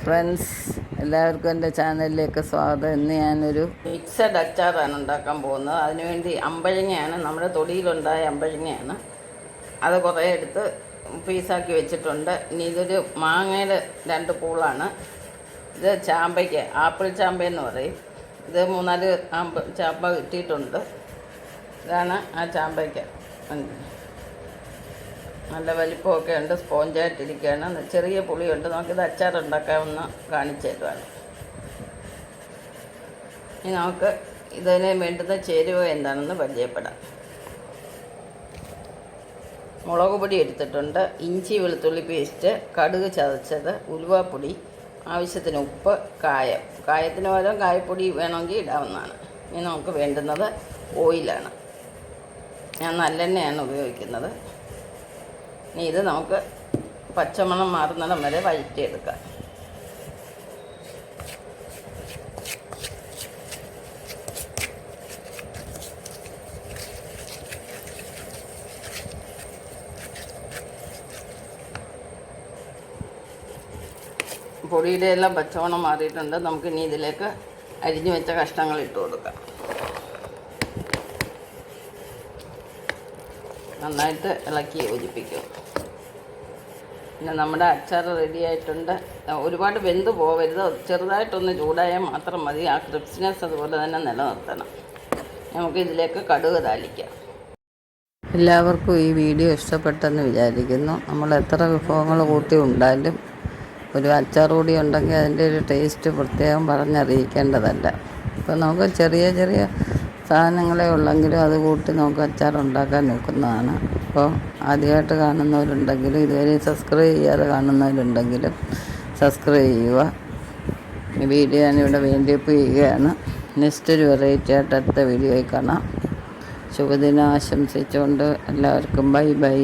Hi friends, എല്ലാവർക്കും എൻ്റെ ചാനലിലേക്ക് സ്വാഗതം. ഇന്ന് ഞാനൊരു മിക്സഡ് അച്ചാറാണ് ഉണ്ടാക്കാൻ പോകുന്നത്. അതിനുവേണ്ടി അമ്പഴങ്ങയാണ്, നമ്മുടെ തൊടിയിലുണ്ടായ അമ്പഴങ്ങയാണ്. അത് കുറേ എടുത്ത് പീസാക്കി വെച്ചിട്ടുണ്ട്. ഇനി ഇതൊരു മാങ്ങയുടെ 2 പൂളാണ്. ഇത് ചാമ്പയ്ക്ക്, ആപ്പിൾ ചാമ്പയെന്ന് പറയും. ഇത് 3-4 ചാമ്പ കിട്ടിയിട്ടുണ്ട്. ഇതാണ് ആ ചാമ്പയ്ക്ക്. നല്ല വലിപ്പമൊക്കെ ഉണ്ട്, സ്പോഞ്ചായിട്ടിരിക്കുകയാണ്. ചെറിയ പുളിയുണ്ട്. നമുക്കിത് അച്ചാറുണ്ടാക്കാമെന്ന് കാണിച്ചു തരുവാണ്. ഇനി നമുക്ക് ഇതിന് വേണ്ടുന്ന ചേരുവ എന്താണെന്ന് പരിചയപ്പെടാം. മുളക് പൊടി എടുത്തിട്ടുണ്ട്, ഇഞ്ചി വെളുത്തുള്ളി പേസ്റ്റ്, കടുക് ചതച്ചത്, ഉലുവാപ്പൊടി, ആവശ്യത്തിന് ഉപ്പ്, കായത്തിന് പകരം കായപ്പൊടി വേണമെങ്കിൽ ഇടാവുന്നതാണ്. ഇനി നമുക്ക് വേണ്ടുന്നത് ഓയിലാണ്. ഞാൻ നല്ലെണ്ണയാണ് ഉപയോഗിക്കുന്നത്. ഇനി ഇത് നമുക്ക് പച്ചമണം മാറുന്നിടം വരെ വഴറ്റിയെടുക്കാം. പൊടിയുടെ എല്ലാം പച്ചമണം മാറിയിട്ടുണ്ട്. നമുക്കിനി ഇതിലേക്ക് അരിഞ്ഞു വെച്ച കഷ്ണങ്ങൾ ഇട്ട് കൊടുക്കാം. നന്നായിട്ട് ഇളക്കി യോജിപ്പിക്കും. പിന്നെ നമ്മുടെ അച്ചാർ റെഡി ആയിട്ടുണ്ട്. ഒരുപാട് വെന്ത് പോവരുത്, ചെറുതായിട്ടൊന്ന് ചൂടായാൽ മാത്രം മതി. ആ ക്രിസ്പിനെസ് അതുപോലെ തന്നെ നിലനിർത്തണം. നമുക്ക് ഇതിലേക്ക് കടുക് താളിക്കാം. എല്ലാവർക്കും ഈ വീഡിയോ ഇഷ്ടപ്പെട്ടെന്ന് വിചാരിക്കുന്നു. നമ്മൾ എത്ര വിഭവങ്ങൾ കൂട്ടി ഉണ്ടാലും ഒരു അച്ചാർ കൂടി ഉണ്ടെങ്കിൽ അതിൻ്റെ ഒരു ടേസ്റ്റ് പ്രത്യേകം പറഞ്ഞറിയിക്കേണ്ടതല്ല. ഇപ്പോൾ നമുക്ക് ചെറിയ ചെറിയ സാധനങ്ങളെ ഉള്ളെങ്കിലും അത് കൂട്ടി നമുക്ക് അച്ചാർ ഉണ്ടാക്കാൻ നോക്കുന്നതാണ്. അപ്പോൾ ആദ്യമായിട്ട് കാണുന്നവരുണ്ടെങ്കിലും ഇതുവരെ സബ്സ്ക്രൈബ് ചെയ്യാതെ കാണുന്നവരുണ്ടെങ്കിലും സബ്സ്ക്രൈബ് ചെയ്യുക. ഈ വീഡിയോ ഞാനിവിടെ വേണ്ടിയപ്പ് ചെയ്യുകയാണ്. നെക്സ്റ്റ് ഒരു വെറൈറ്റി ആയിട്ട് അടുത്ത വീഡിയോയിൽ കാണാം. ശുഭദിനം ആശംസിച്ചുകൊണ്ട് എല്ലാവർക്കും ബൈ ബൈ.